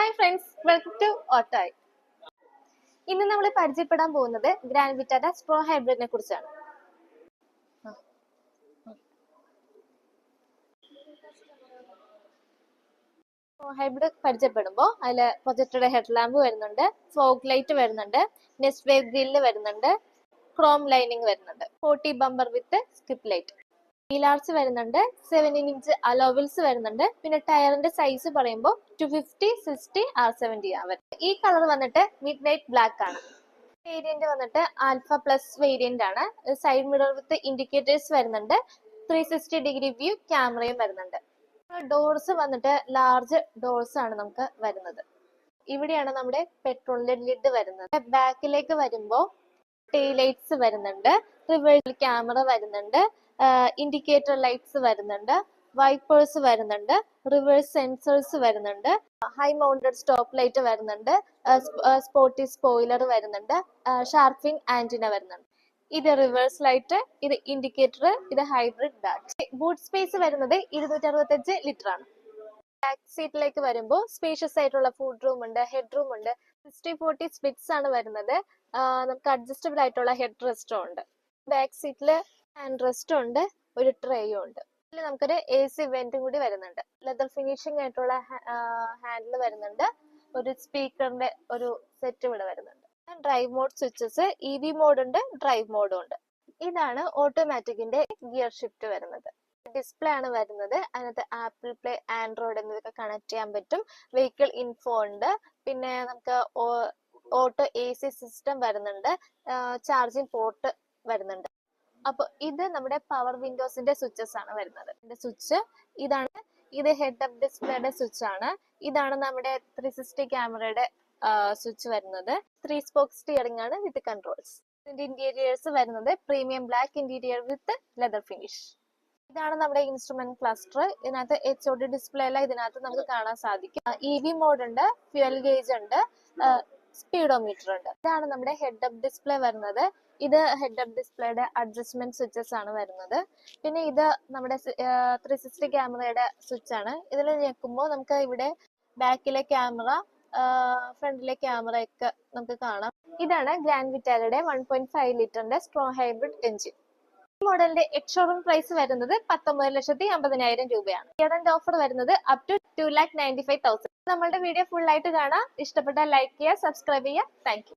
Hi friends, welcome to ഓട്ടോയ്. ഇന്ന് നമ്മൾ പരിചയപ്പെടാൻ പോകുന്നത് ഗ്രാൻഡ് വിറ്റാര സ്ട്രോ ഹൈബ്രിഡിനെ കുറിച്ചാണ്. സ്ട്രോ ഹൈബ്രിഡ് പരിചയപ്പെടുമ്പോൾ അതിൽ പ്രൊജക്ടഡ് ഹെഡ് ലാമ്പ് വരുന്നുണ്ട്, ഫോഗ് ലൈറ്റ് വരുന്നുണ്ട്, നെസ്റ്റ് വേവ് ഗ്രില്ല് വരുന്നുണ്ട്, ക്രോം ലൈനിങ് വരുന്നുണ്ട്, 40 ബമ്പർ വിത്ത് സ്കിപ്പ് ലൈറ്റ്, വീൽ ആർച്ച് വരുന്നുണ്ട്, 17 ഇഞ്ച് അലോവിൽസ് വരുന്നുണ്ട്. പിന്നെ ടയറിന്റെ സൈസ് പറയുമ്പോൾ 250, 60, R70 ആവർ. ഈ കളർ വന്നിട്ട് മിഡ് നൈറ്റ് ബ്ലാക്ക് ആണ്. വേരിയന്റ് വന്നിട്ട് ആൽഫ പ്ലസ് വേരിയന്റ് ആണ്. സൈഡ് മിറർ വിത്ത് ഇൻഡിക്കേറ്റേഴ്സ് വരുന്നുണ്ട്, 360 ഡിഗ്രി വ്യൂ ക്യാമറയും വരുന്നുണ്ട്. ഡോർസ് വന്നിട്ട് ലാർജ് ഡോർസ് ആണ് നമുക്ക് വരുന്നത്. ഇവിടെയാണ് നമ്മുടെ പെട്രോളിന്റെ ലിഡ് വരുന്നത്. ബാക്കിലേക്ക് വരുമ്പോൾ ടെയിൽ ലൈറ്റ്സ് വരുന്നുണ്ട്, റിവേഴ്സ് ക്യാമറ വരുന്നുണ്ട്, ഇൻഡിക്കേറ്റർ ലൈറ്റ്സ് വരുന്നുണ്ട്, വൈപ്പേഴ്സ് വരുന്നുണ്ട്, റിവേഴ്സ് സെൻസേഴ്സ് വരുന്നുണ്ട്, ഹൈ മൗണ്ടഡ് സ്റ്റോപ്പ് ലൈറ്റ് വരുന്നുണ്ട്, സ്പോട്ടി സ്പോയിലർ വരുന്നുണ്ട്, ഷാർപ്പിംഗ് ആന്റിന വരുന്നുണ്ട്. ഇത് റിവേഴ്സ് ലൈറ്റ്, ഇത് ഇൻഡിക്കേറ്റർ, ഇത് ഹൈബ്രിഡ് ബാക്ക്. ബൂട്ട് സ്പേസ് വരുന്നത് 265 ലിറ്റർ ആണ്. ബാക്ക് സീറ്റിലേക്ക് വരുമ്പോൾ സ്പേഷ്യസ് ആയിട്ടുള്ള ഫുഡ് റൂം ഉണ്ട്, ഹെഡ് റൂം ഉണ്ട്, 60-40 സ്പ്ലിറ്റ്സ് ആണ് വരുന്നത്. നമുക്ക് അഡ്ജസ്റ്റബിൾ ആയിട്ടുള്ള ഹെഡ് റെസ്റ്റും ഉണ്ട്. ബാക്ക് സീറ്റില് ഹാൻഡ് റെസ്റ്റും ഉണ്ട്, ഒരു ട്രേയും ഉണ്ട്. ഇതിൽ നമുക്കൊരു AC വെന്റും കൂടി വരുന്നുണ്ട്. ലെതർ ഫിനിഷിംഗ് ആയിട്ടുള്ള ഹാൻഡിൽ വരുന്നുണ്ട്, ഒരു സ്പീക്കറിന്റെ ഒരു സെറ്റ് ഇവിടെ വരുന്നുണ്ട്. Drive mode switches, EV mode ഉണ്ട്, ഡ്രൈവ് മോഡും ഉണ്ട്. ഇതാണ് ഓട്ടോമാറ്റിക്കിന്റെ ഗിയർ ഷിഫ്റ്റ് വരുന്നത്. ഡിസ്പ്ലേ ആണ് വരുന്നത്. അതിനകത്ത് ആപ്പിൾ പ്ലേ, ആൻഡ്രോയിഡ് എന്നിവയൊക്കെ കണക്ട് ചെയ്യാൻ പറ്റും. വെഹിക്കിൾ ഇൻഫോ ഉണ്ട്, പിന്നെ നമുക്ക് ഓട്ടോ AC സിസ്റ്റം വരുന്നുണ്ട്, ചാർജിങ് പോർട്ട് വരുന്നുണ്ട്. അപ്പൊ ഇത് നമ്മുടെ പവർ വിൻഡോസിന്റെ സ്വിച്ചസ് ആണ് വരുന്നത്. സ്വിച്ച് ഇതാണ്, ഇത് ഹെഡ് അപ്പ് ഡിസ്പ്ലേയുടെ സ്വിച്ച് ആണ്. ഇതാണ് നമ്മുടെ 360 ക്യാമറയുടെ സ്വിച്ച് വരുന്നത്. 3 സ്പോക്ക് സ്റ്റിയറിംഗ് ആണ് വിത്ത് കൺട്രോൾസ്. ഇതിന്റെ ഇന്റീരിയേഴ്സ് വരുന്നത് പ്രീമിയം ബ്ലാക്ക് ഇന്റീരിയർ വിത്ത് ലെതർ ഫിനിഷ്. ഇതാണ് നമ്മുടെ ഇൻസ്ട്രുമെന്റ് ക്ലസ്റ്റർ. ഇതിനകത്ത് HOD ഡിസ്പ്ലേ എല്ലാം ഇതിനകത്ത് നമുക്ക് കാണാൻ സാധിക്കും. EV മോഡ് ഉണ്ട്, ഫ്യൂൽ ഗേജ് ഉണ്ട്, സ്പീഡോമീറ്റർ ഉണ്ട്. ഇതാണ് നമ്മുടെ ഹെഡ് അപ്പ് ഡിസ്പ്ലേ വരുന്നത്. ഇത് ഹെഡ് അപ്പ് ഡിസ്പ്ലേയുടെ അഡ്ജസ്റ്റ്മെന്റ് സ്വിച്ചസ് ആണ് വരുന്നത്. പിന്നെ ഇത് നമ്മുടെ 360 ക്യാമറയുടെ സ്വിച്ച് ആണ്. ഇതിൽ ഞെക്കുമ്പോൾ നമുക്ക് ഇവിടെ ബാക്കിലെ ക്യാമറ, ഫ്രണ്ടിലെ ക്യാമറ ഒക്കെ നമുക്ക് കാണാം. ഇതാണ് ഗ്രാൻഡ് വിറ്റാരയുടെ 1.5 ലിറ്ററിന്റെ സ്ട്രോ ഹൈബ്രിഡ് എഞ്ചിൻ. ഈ മോഡലിന്റെ എക്സ്-ഷോറൂം പ്രൈസ് വരുന്നത് 19,50,000 രൂപയാണ്. ഇയർ ഓഫർ വരുന്നത് അപ് ടു 2,95,000. നമ്മളുടെ വീഡിയോ ഫുൾ ആയിട്ട് കാണാം. ഇഷ്ടപ്പെട്ടാൽ ലൈക്ക് ചെയ്യുക, സബ്സ്ക്രൈബ് ചെയ്യുക. Thank you.